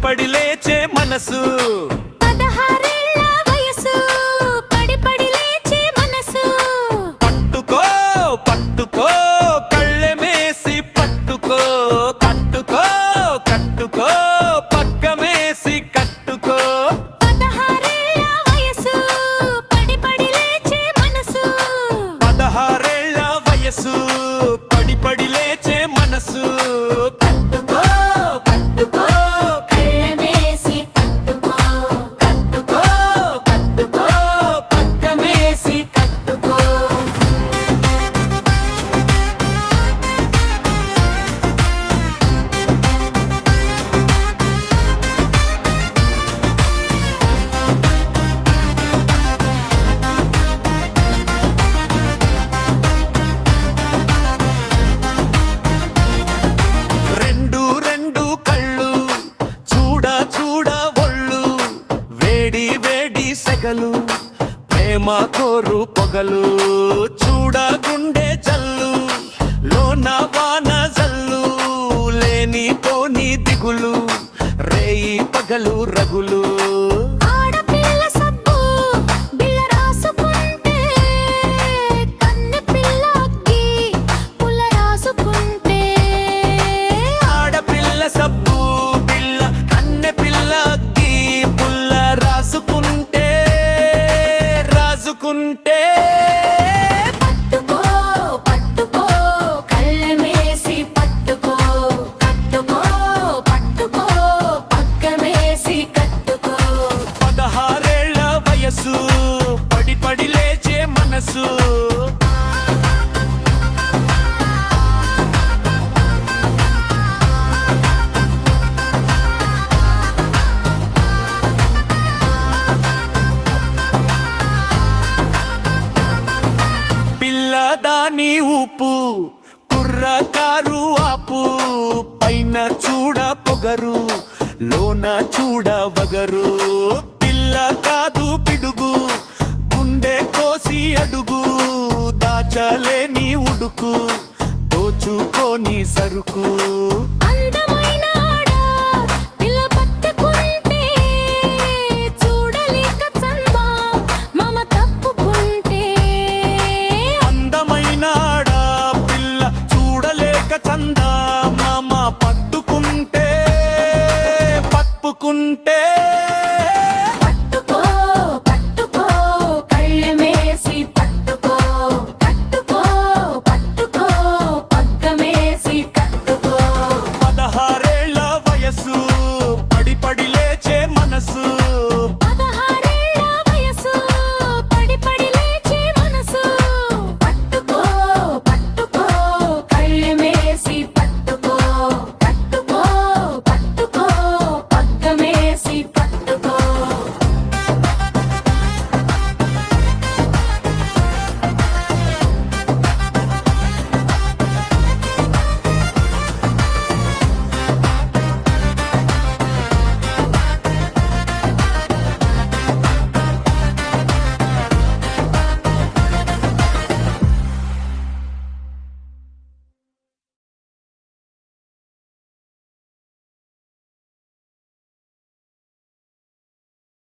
పడి లేచే మనసు, 16 వయసు పడి పడి లేచే మనసు. పట్టుకో పట్టుకో కళ్ళెమేసి పట్టుకో, కట్టుకో కట్టుకో పక్కమేసి కట్టుకో. 16 వయసు పడి పడి లేచే మనసు, 16 వయసు పడి పడి లేచే మనసు. కట్టుకో కట్టుకో కళ్ళమేసి కట్టుకో, కట్టుకో కట్టుకో పక్కమేసి కట్టుకో. రెండు రెండు కళ్ళు చూడ చూడ ఒళ్ళు, వేడి వేడి సెగలు ప్రేమ కోరు పొగలు. చూడ గుండె జల్లు లోన వాన జల్లు, లేని పోని దిగులు రేయి పగలు రగులు. ఆడపిల్ల సబ్బు బిళ్ళ రాసుకుంటే, కన్నె పిల్లకి పుల్ల రాసుకుంటే. ఆడపిల్ల సబ్బు పిల్ల కన్నె పిల్లకి పుల్ల రాసుకుంటే, రాసుకుంటే. పట్టుకో పట్టుకో కళ్ళమేసి పట్టుకో, కట్టుకో పట్టుకో పక్కమేసి కట్టుకో. 16 వయసు పడి పడి లేచే మనసు. పిల్లదాని ఊపు కుర్రకారు ఆపు, పైన చూడ పొగరు లోన చూడ వగరు. పిల్ల కాదు పిడుగు గుండె కోసి అడుగు, దాచలేని ఉడుకు దోచుకోని సరుకు. అందమైన